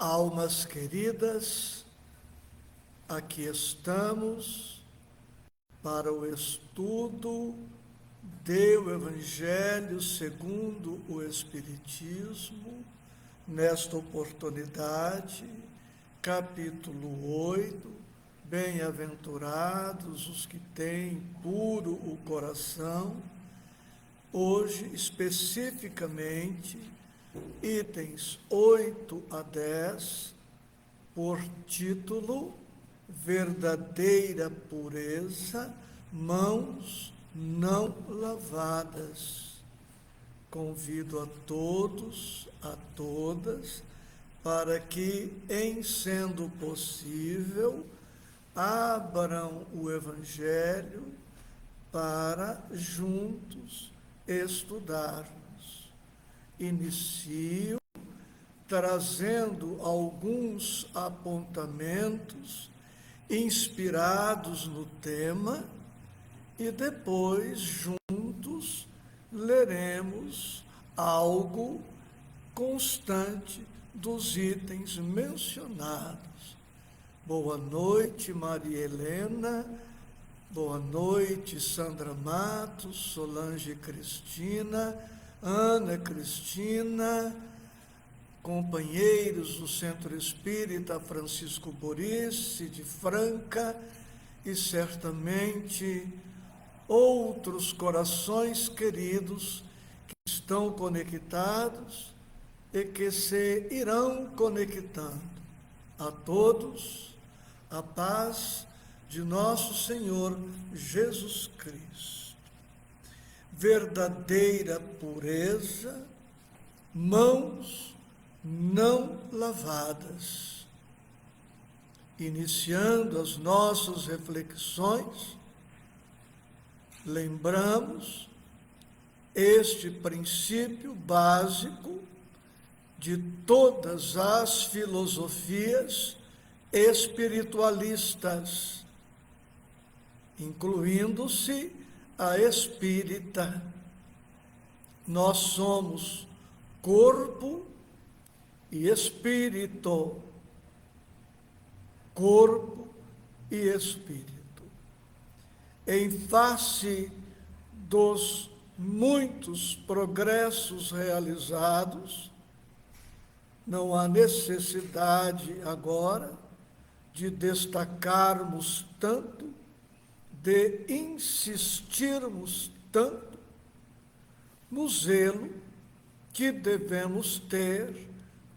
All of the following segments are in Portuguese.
Almas queridas, aqui estamos para o estudo do Evangelho segundo o Espiritismo, nesta oportunidade, capítulo 8, bem-aventurados os que têm puro o coração, hoje especificamente, itens 8 a 10, por título, verdadeira pureza, mãos não lavadas. Convido a todos, a todas, para que, em sendo possível, abram o Evangelho para juntos estudarmos. Inicio trazendo alguns apontamentos inspirados no tema e depois, juntos, leremos algo constante dos itens mencionados. Boa noite, Maria Helena. Boa noite, Sandra Matos, Solange Cristina, Ana Cristina, companheiros do Centro Espírita Francisco Borice de Franca e certamente outros corações queridos que estão conectados e que se irão conectando. A todos, a paz de nosso Senhor Jesus Cristo. Verdadeira pureza, mãos não lavadas. Iniciando as nossas reflexões, lembramos este princípio básico de todas as filosofias espiritualistas, incluindo-se a espírita. Nós somos corpo e espírito. Corpo e espírito. Em face dos muitos progressos realizados, não há necessidade agora de destacarmos tanto, de insistirmos tanto no zelo que devemos ter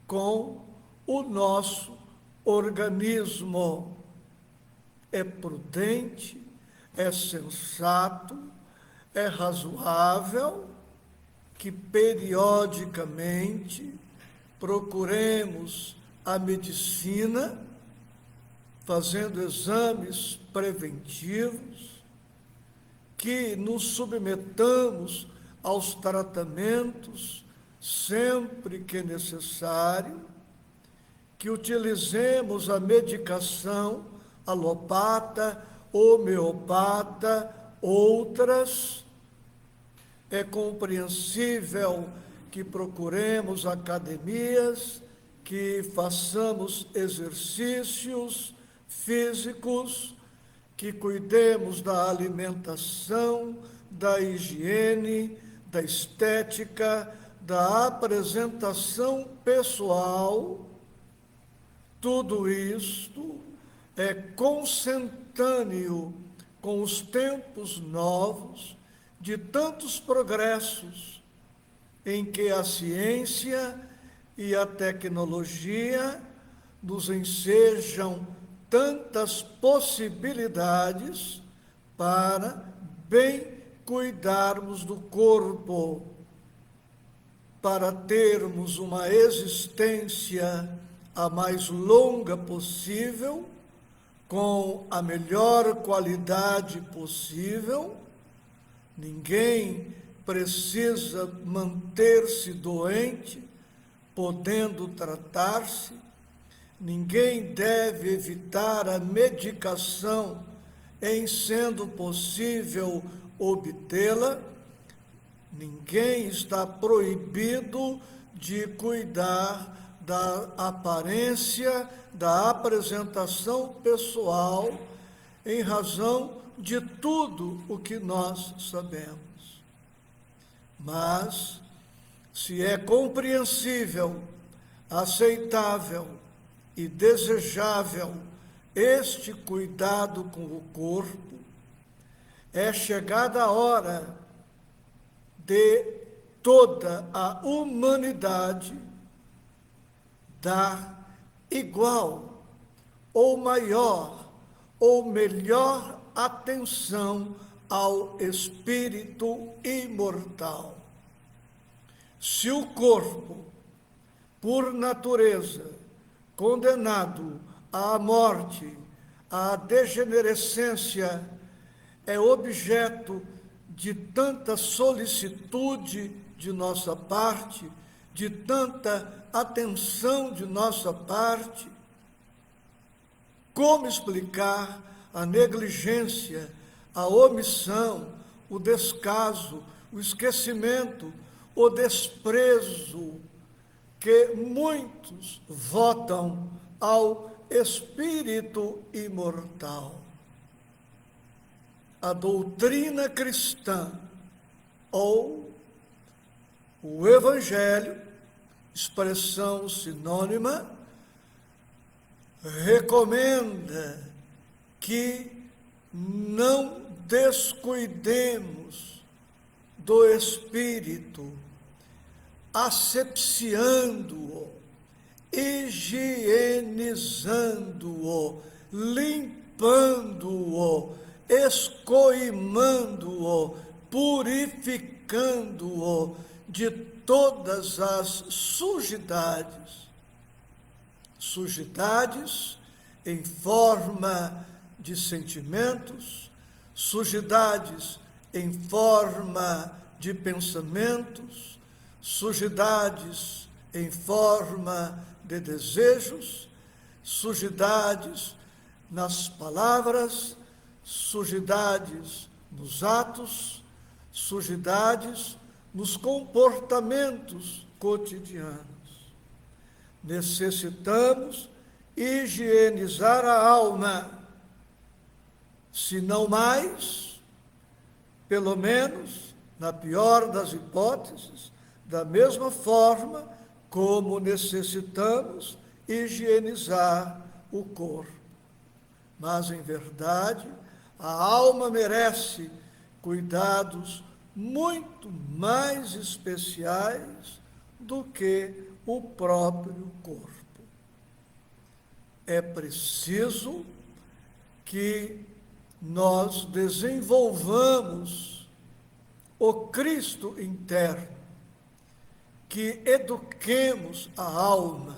com o nosso organismo. É prudente, é sensato, é razoável que periodicamente procuremos a medicina, fazendo exames preventivos, que nos submetamos aos tratamentos sempre que necessário, que utilizemos a medicação alopata, homeopata, outras. É compreensível que procuremos academias, que façamos exercícios físicos, que cuidemos da alimentação, da higiene, da estética, da apresentação pessoal. Tudo isto é consentâneo com os tempos novos de tantos progressos em que a ciência e a tecnologia nos ensejam tantas possibilidades para bem cuidarmos do corpo, para termos uma existência a mais longa possível, com a melhor qualidade possível. Ninguém precisa manter-se doente, podendo tratar-se. Ninguém deve evitar a medicação em sendo possível obtê-la. Ninguém está proibido de cuidar da aparência, da apresentação pessoal, em razão de tudo o que nós sabemos. Mas, se é compreensível, aceitável e desejável este cuidado com o corpo, é chegada a hora de toda a humanidade dar igual ou maior ou melhor atenção ao espírito imortal. Se o corpo, por natureza, condenado à morte, à degenerescência, é objeto de tanta solicitude de nossa parte, de tanta atenção de nossa parte, como explicar a negligência, a omissão, o descaso, o esquecimento, o desprezo que muitos votam ao espírito imortal? A doutrina cristã ou o Evangelho, expressão sinônima, recomenda que não descuidemos do espírito, asepsiando-o, higienizando-o, limpando-o, escoimando-o, purificando-o de todas as sujidades. Sujidades em forma de sentimentos, sujidades em forma de pensamentos, sujidades em forma de desejos, sujidades nas palavras, sujidades nos atos, sujidades nos comportamentos cotidianos. Necessitamos higienizar a alma, se não mais, pelo menos, na pior das hipóteses, da mesma forma como necessitamos higienizar o corpo. Mas, em verdade, a alma merece cuidados muito mais especiais do que o próprio corpo. É preciso que nós desenvolvamos o Cristo interno, que eduquemos a alma,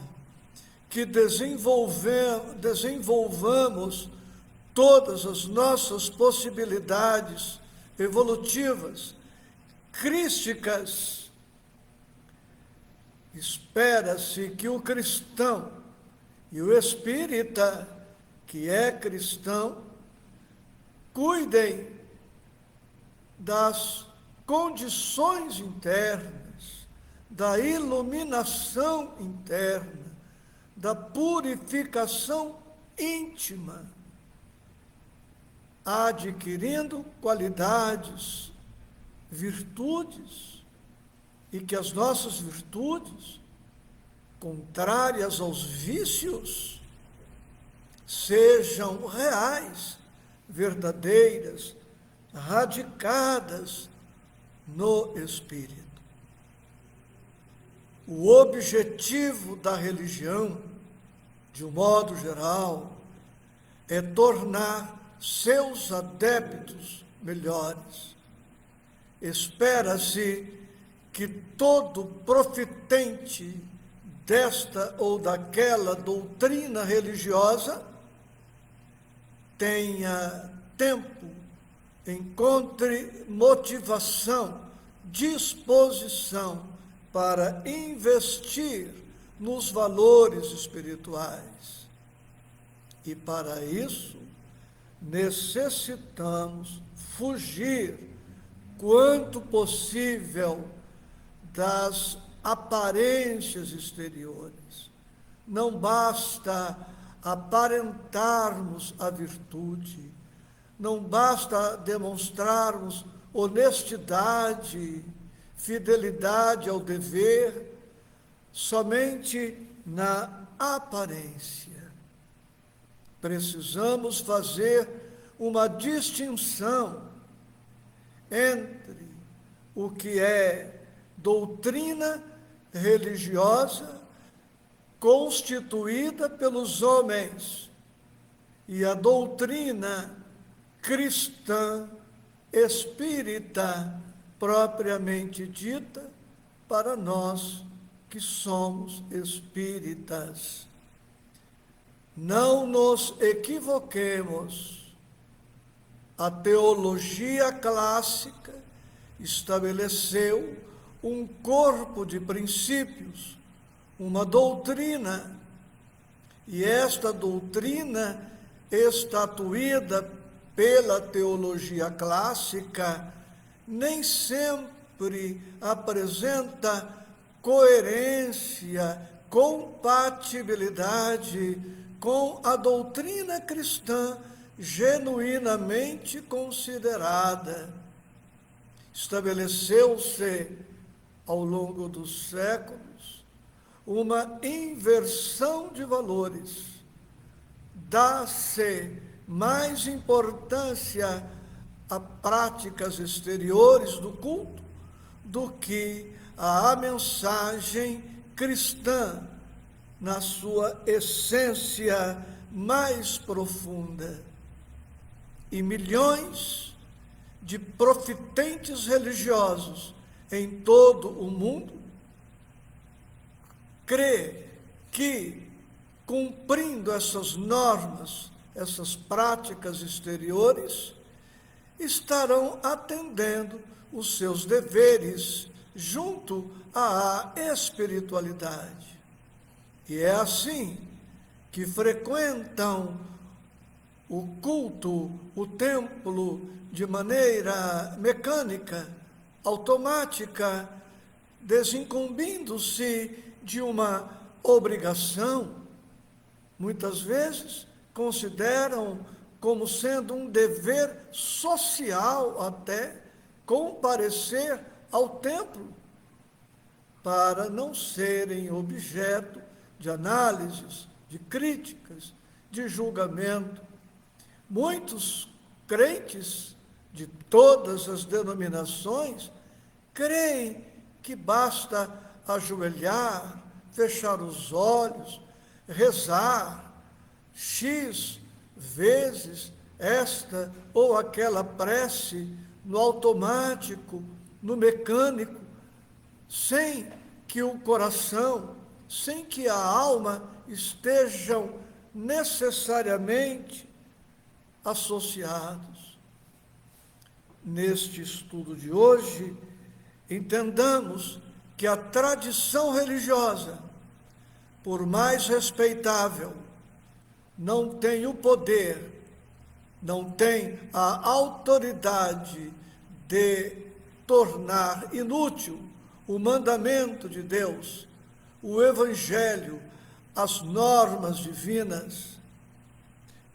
que desenvolvamos todas as nossas possibilidades evolutivas, crísticas. Espera-se que o cristão e o espírita, que é cristão, cuidem das condições internas, da iluminação interna, da purificação íntima, adquirindo qualidades, virtudes, e que as nossas virtudes, contrárias aos vícios, sejam reais, verdadeiras, radicadas no espírito. O objetivo da religião, de um modo geral, é tornar seus adeptos melhores. Espera-se que todo profitente desta ou daquela doutrina religiosa tenha tempo, encontre motivação, disposição para investir nos valores espirituais. E para isso, necessitamos fugir, quanto possível, das aparências exteriores, não basta aparentarmos a virtude, não basta demonstrarmos honestidade, fidelidade ao dever, somente na aparência. Precisamos fazer uma distinção entre o que é doutrina religiosa constituída pelos homens e a doutrina cristã espírita propriamente dita para nós que somos espíritas. Não nos equivoquemos. A teologia clássica estabeleceu um corpo de princípios, uma doutrina, e esta doutrina, estatuída pela teologia clássica, nem sempre apresenta coerência, compatibilidade com a doutrina cristã genuinamente considerada. Estabeleceu-se, ao longo dos séculos, uma inversão de valores. Dá-se mais importância a práticas exteriores do culto do que a mensagem cristã na sua essência mais profunda. E milhões de profitentes religiosos em todo o mundo crê que, cumprindo essas normas, essas práticas exteriores, estarão atendendo os seus deveres junto à espiritualidade. E é assim que frequentam o culto, o templo, de maneira mecânica, automática, desincumbindo-se de uma obrigação. Muitas vezes consideram como sendo um dever social até comparecer ao templo, para não serem objeto de análises, de críticas, de julgamento. Muitos crentes de todas as denominações creem que basta ajoelhar, fechar os olhos, rezar X vezes esta ou aquela prece no automático, no mecânico, sem que o coração, sem que a alma estejam necessariamente associados. Neste estudo de hoje, entendamos que a tradição religiosa, por mais respeitável, não tem o poder, não tem a autoridade de tornar inútil o mandamento de Deus, o Evangelho, as normas divinas.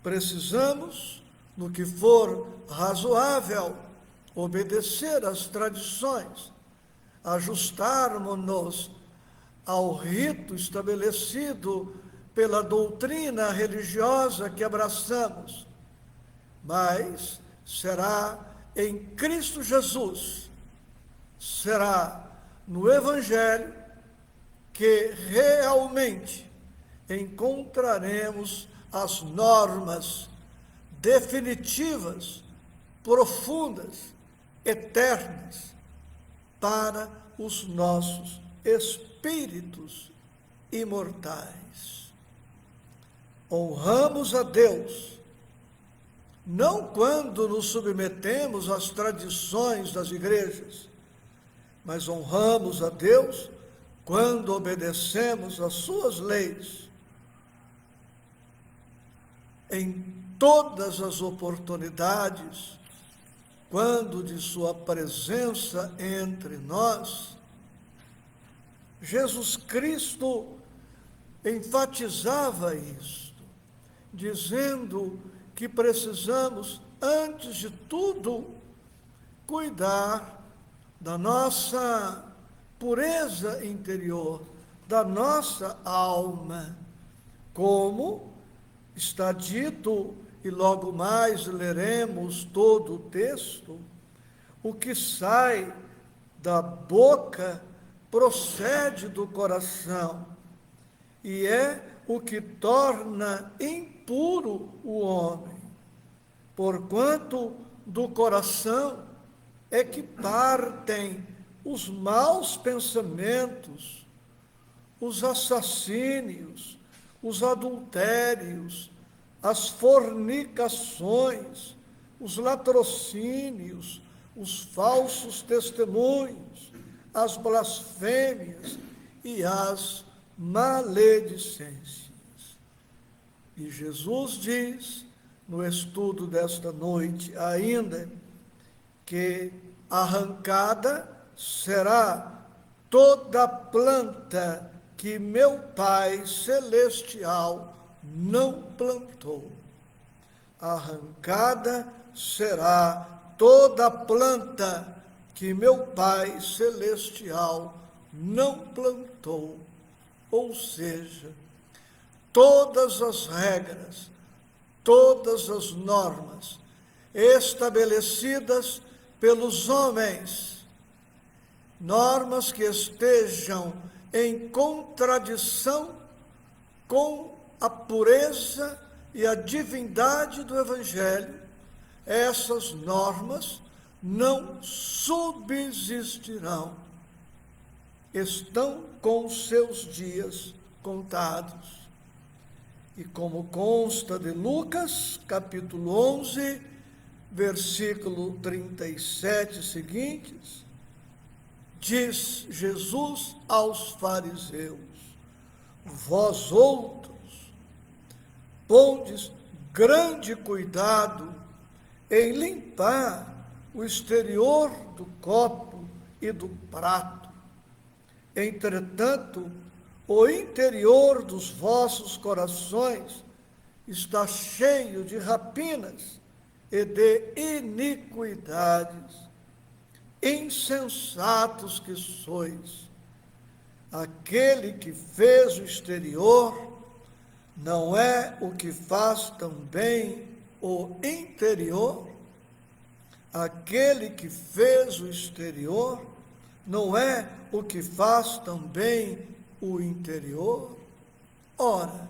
Precisamos, no que for razoável, obedecer às tradições, ajustarmos-nos ao rito estabelecido pela doutrina religiosa que abraçamos, mas será em Cristo Jesus, será no Evangelho que realmente encontraremos as normas definitivas, profundas, eternas, para os nossos espíritos imortais. Honramos a Deus, não quando nos submetemos às tradições das igrejas, mas honramos a Deus quando obedecemos às suas leis. Em todas as oportunidades, quando de sua presença entre nós, Jesus Cristo enfatizava isto, dizendo que precisamos, antes de tudo, cuidar da nossa pureza interior, da nossa alma, como está dito, e logo mais leremos todo o texto, o que sai da boca procede do coração, e é o que torna impuro o homem, porquanto do coração é que partem os maus pensamentos, os assassínios, os adultérios, as fornicações, os latrocínios, os falsos testemunhos, as blasfêmias e as maledicências. E Jesus diz, no estudo desta noite ainda, que arrancada será toda planta que meu Pai Celestial não plantou. Arrancada será toda planta que meu Pai Celestial não plantou. Ou seja, todas as regras, todas as normas estabelecidas pelos homens, normas que estejam em contradição com a pureza e a divindade do Evangelho, essas normas não subsistirão. Estão com seus dias contados. E como consta de Lucas, capítulo 11, versículo 37 seguintes, diz Jesus aos fariseus: vós outros pondes grande cuidado em limpar o exterior do copo e do prato. Entretanto, o interior dos vossos corações está cheio de rapinas e de iniquidades. Insensatos que sois! Aquele que fez o exterior não é o que faz também o interior? Aquele que fez o exterior não é o que faz também o interior? Ora,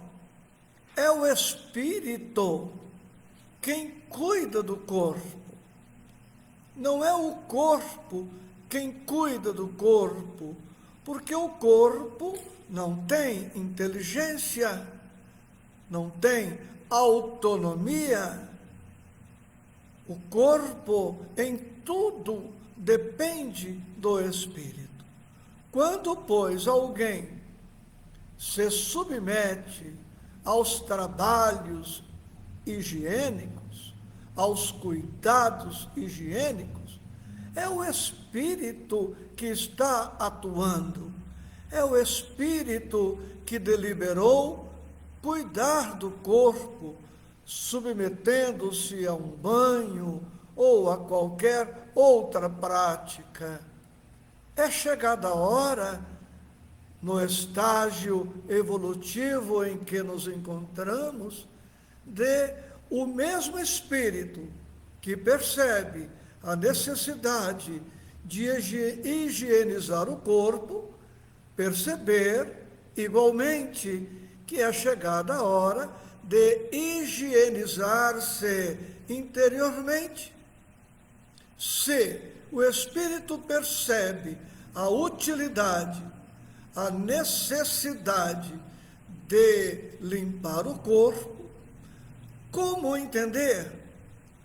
é o Espírito quem cuida do corpo. Não é o corpo quem cuida do corpo, porque o corpo não tem inteligência, não tem autonomia. O corpo em tudo depende do Espírito. Quando, pois, alguém se submete aos trabalhos higiênicos, aos cuidados higiênicos, é o Espírito que está atuando, é o Espírito que deliberou cuidar do corpo, submetendo-se a um banho ou a qualquer outra prática. É chegada a hora, no estágio evolutivo em que nos encontramos, de o mesmo Espírito que percebe a necessidade de higienizar o corpo, perceber igualmente que é chegada a hora de higienizar-se interiormente. Se o Espírito percebe a utilidade, a necessidade de limpar o corpo, como entender,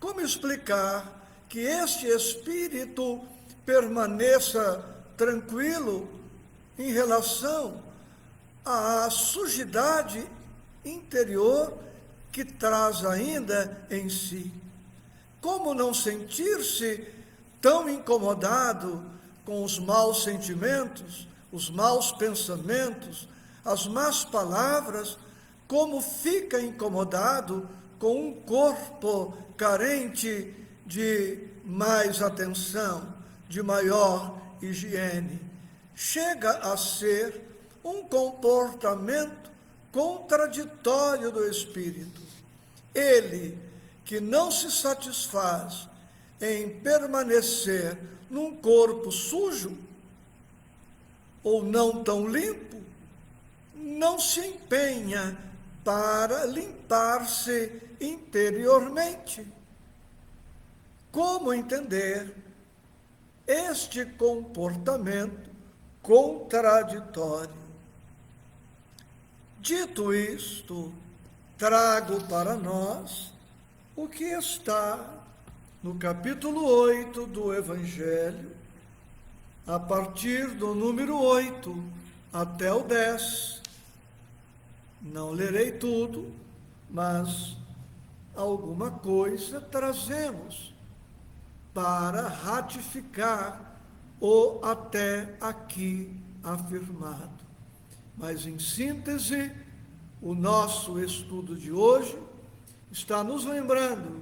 como explicar que este Espírito permaneça tranquilo em relação à sujidade interior que traz ainda em si? Como não sentir-se tão incomodado com os maus sentimentos, os maus pensamentos, as más palavras, como fica incomodado com um corpo carente de mais atenção, de maior higiene. Chega a ser um comportamento contraditório do espírito. Ele, que não se satisfaz em permanecer num corpo sujo ou não tão limpo, não se empenha para limpar-se interiormente. Como entender este comportamento contraditório? Dito isto, trago para nós o que está no capítulo 8 do Evangelho, a partir do número 8 até o 10. Não lerei tudo, mas alguma coisa trazemos para ratificar o até aqui afirmado. Mas, em síntese, o nosso estudo de hoje está nos lembrando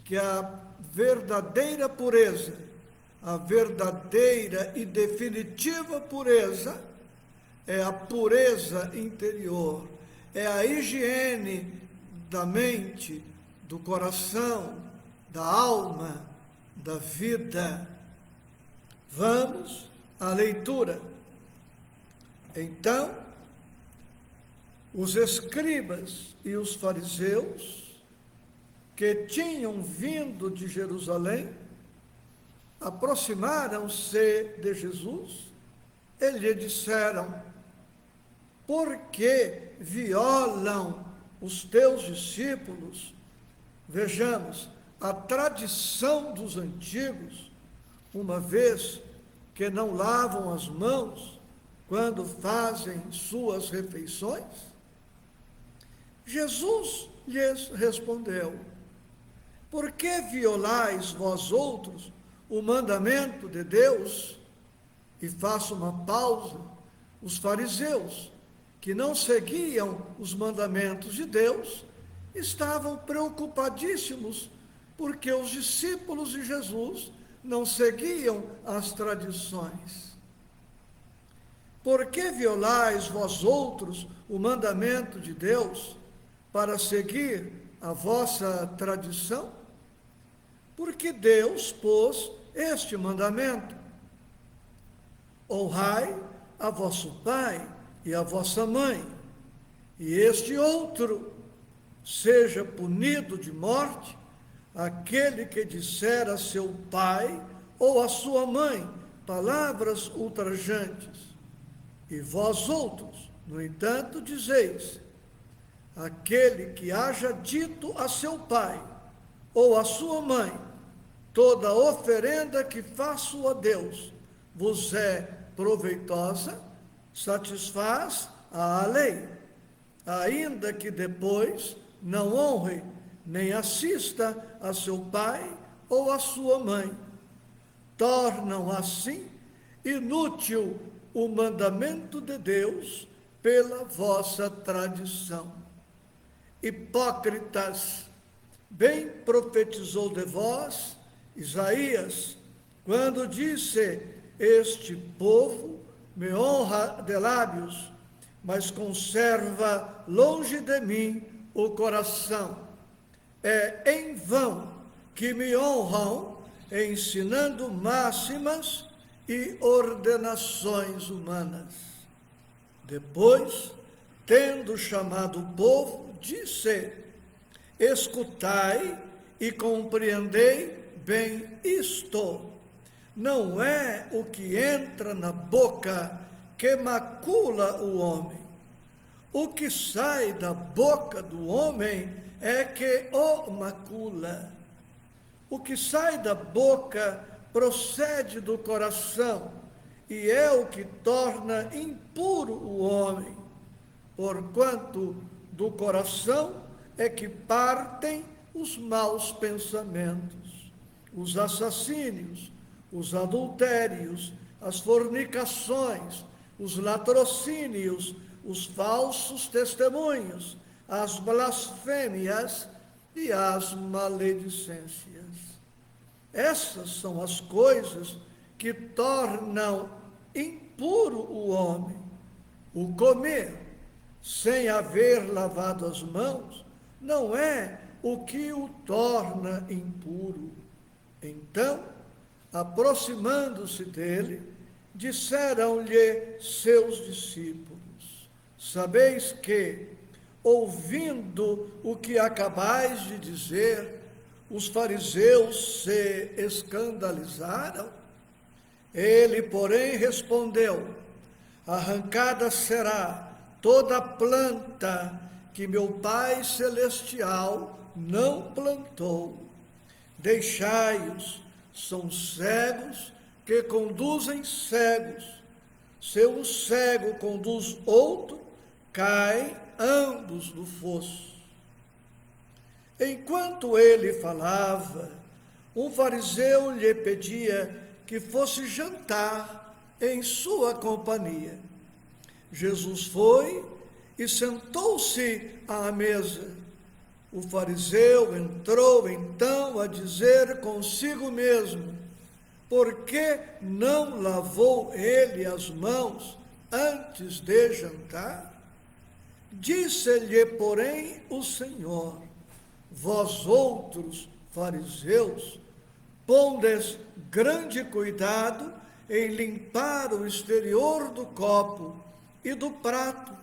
que a verdadeira pureza, a verdadeira e definitiva pureza, é a pureza interior, é a higiene da mente, do coração, da alma, da vida. Vamos à leitura. Então, os escribas e os fariseus, que tinham vindo de Jerusalém, aproximaram-se de Jesus e lhe disseram: por que violam os teus discípulos? Vejamos, a tradição dos antigos, uma vez que não lavam as mãos quando fazem suas refeições. Jesus lhes respondeu: por que violais vós outros o mandamento de Deus? E faço uma pausa. Os fariseus, que não seguiam os mandamentos de Deus, estavam preocupadíssimos porque os discípulos de Jesus não seguiam as tradições. Por que violais vós outros o mandamento de Deus para seguir a vossa tradição? Porque Deus pôs este mandamento: honrai a vosso pai e a vossa mãe, e este outro: seja punido de morte aquele que disser a seu pai ou a sua mãe palavras ultrajantes. E vós outros, no entanto, dizeis: aquele que haja dito a seu pai ou a sua mãe, toda oferenda que faço a Deus vos é proveitosa, satisfaz a lei, ainda que depois não honre nem assista a seu pai ou a sua mãe. Tornam assim inútil o mandamento de Deus pela vossa tradição. Hipócritas, bem profetizou de vós Isaías, quando disse: este povo me honra de lábios, mas conserva longe de mim o coração. É em vão que me honram, ensinando máximas e ordenações humanas. Depois, tendo chamado o povo, disse: escutai e compreendei bem isto. Não é o que entra na boca que macula o homem. O que sai da boca do homem é que o macula. O que sai da boca procede do coração, e é o que torna impuro o homem, porquanto do coração é que partem os maus pensamentos, os assassínios, os adultérios, as fornicações, os latrocínios, os falsos testemunhos, as blasfêmias e as maledicências. Essas são as coisas que tornam impuro o homem. O comer sem haver lavado as mãos não é o que o torna impuro. Então, aproximando-se dele, disseram-lhe seus discípulos: sabeis que, ouvindo o que acabais de dizer, os fariseus se escandalizaram? Ele, porém, respondeu: arrancada será toda planta que meu Pai Celestial não plantou. Deixai-os, são cegos que conduzem cegos. Se um cego conduz outro, caem ambos no fosso. Enquanto ele falava, um fariseu lhe pedia que fosse jantar em sua companhia. Jesus foi e sentou-se à mesa. O fariseu entrou então a dizer consigo mesmo: por que não lavou ele as mãos antes de jantar? Disse-lhe, porém, o Senhor: vós outros, fariseus, pondes grande cuidado em limpar o exterior do copo e do prato.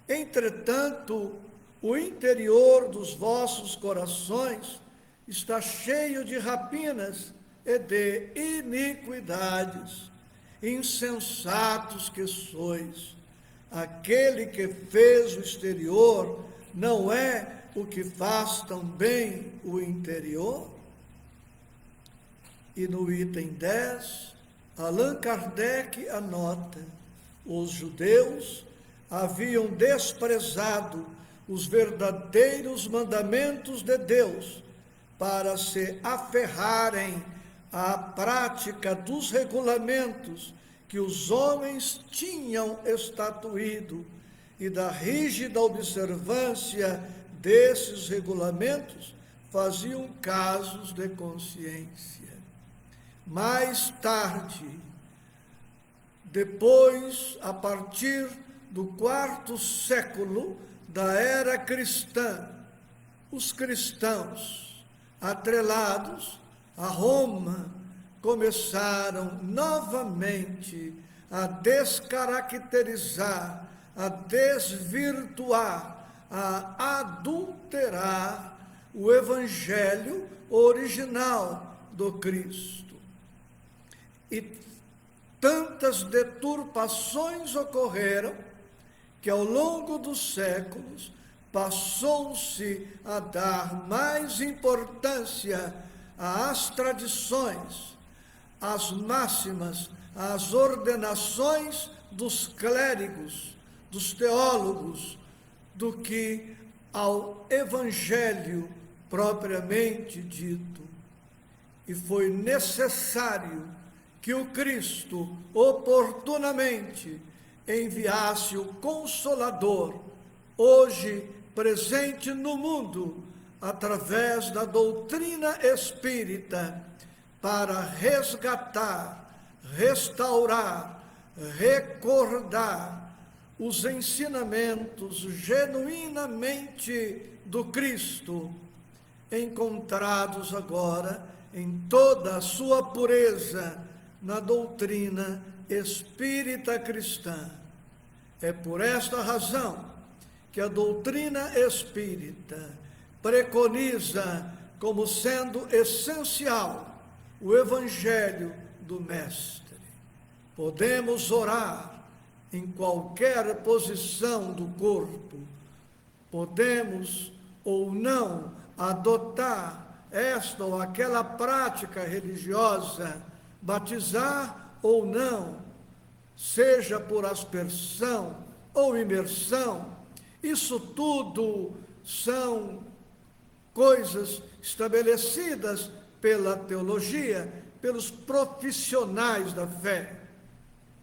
Entretanto, o interior dos vossos corações está cheio de rapinas e de iniquidades. Insensatos que sois! Aquele que fez o exterior não é o que faz também o interior? E no item 10, Allan Kardec anota: os judeus haviam desprezado os verdadeiros mandamentos de Deus para se aferrarem à prática dos regulamentos que os homens tinham estatuído, e da rígida observância desses regulamentos faziam casos de consciência. Mais tarde, depois, a partir do quarto século da era cristã, os cristãos, atrelados a Roma, começaram novamente a descaracterizar, a desvirtuar, a adulterar o evangelho original do Cristo. E tantas deturpações ocorreram que ao longo dos séculos passou-se a dar mais importância às tradições, às máximas, às ordenações dos clérigos, dos teólogos, do que ao evangelho propriamente dito. E foi necessário que o Cristo oportunamente enviasse o Consolador, hoje presente no mundo, através da doutrina espírita, para resgatar, restaurar, recordar os ensinamentos genuinamente do Cristo, encontrados agora em toda a sua pureza na doutrina espírita cristã. É por esta razão que a doutrina espírita preconiza como sendo essencial o Evangelho do Mestre. Podemos orar em qualquer posição do corpo, podemos ou não adotar esta ou aquela prática religiosa, batizar ou não, seja por aspersão ou imersão, isso tudo são coisas estabelecidas pela teologia, pelos profissionais da fé.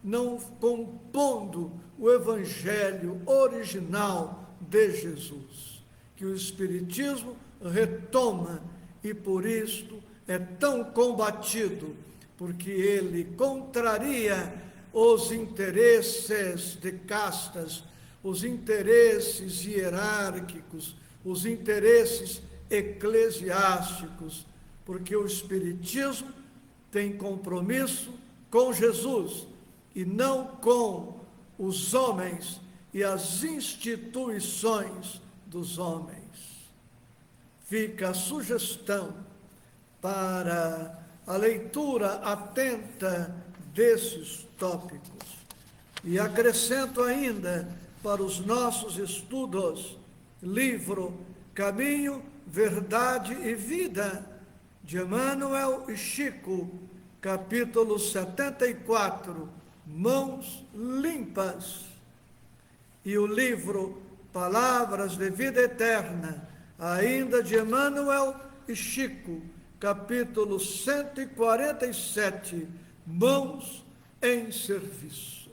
não compondo o evangelho original de Jesus, que o Espiritismo retoma e por isto é tão combatido, porque ele contraria os interesses de castas, os interesses hierárquicos, os interesses eclesiásticos, porque o Espiritismo tem compromisso com Jesus e não com os homens e as instituições dos homens. Fica a sugestão para a leitura atenta desses tópicos. E acrescento ainda para os nossos estudos, livro Caminho, Verdade e Vida, de Emmanuel e Chico, capítulo 74, Mãos Limpas. E o livro Palavras de Vida Eterna, ainda de Emmanuel e Chico, capítulo 147, Mãos em Serviço.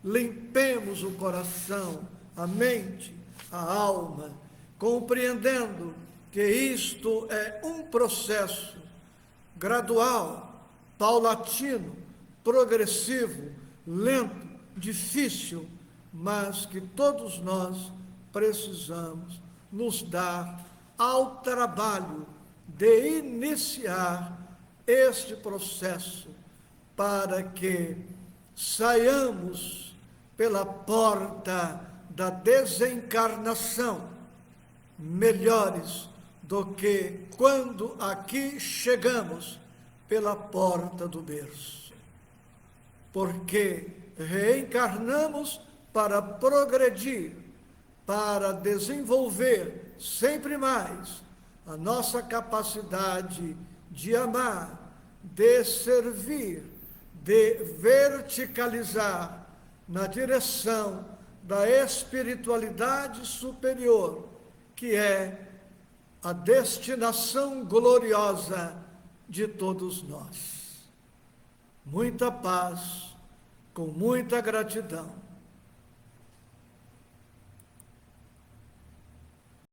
Limpemos o coração, a mente, a alma, compreendendo que isto é um processo gradual, paulatino, progressivo, lento, difícil, mas que todos nós precisamos nos dar ao trabalho de iniciar este processo para que saiamos pela porta da desencarnação melhores do que quando aqui chegamos pela porta do berço. Porque reencarnamos para progredir, para desenvolver sempre mais a nossa capacidade de amar, de servir, de verticalizar na direção da espiritualidade superior, que é a destinação gloriosa de todos nós. Muita paz, com muita gratidão.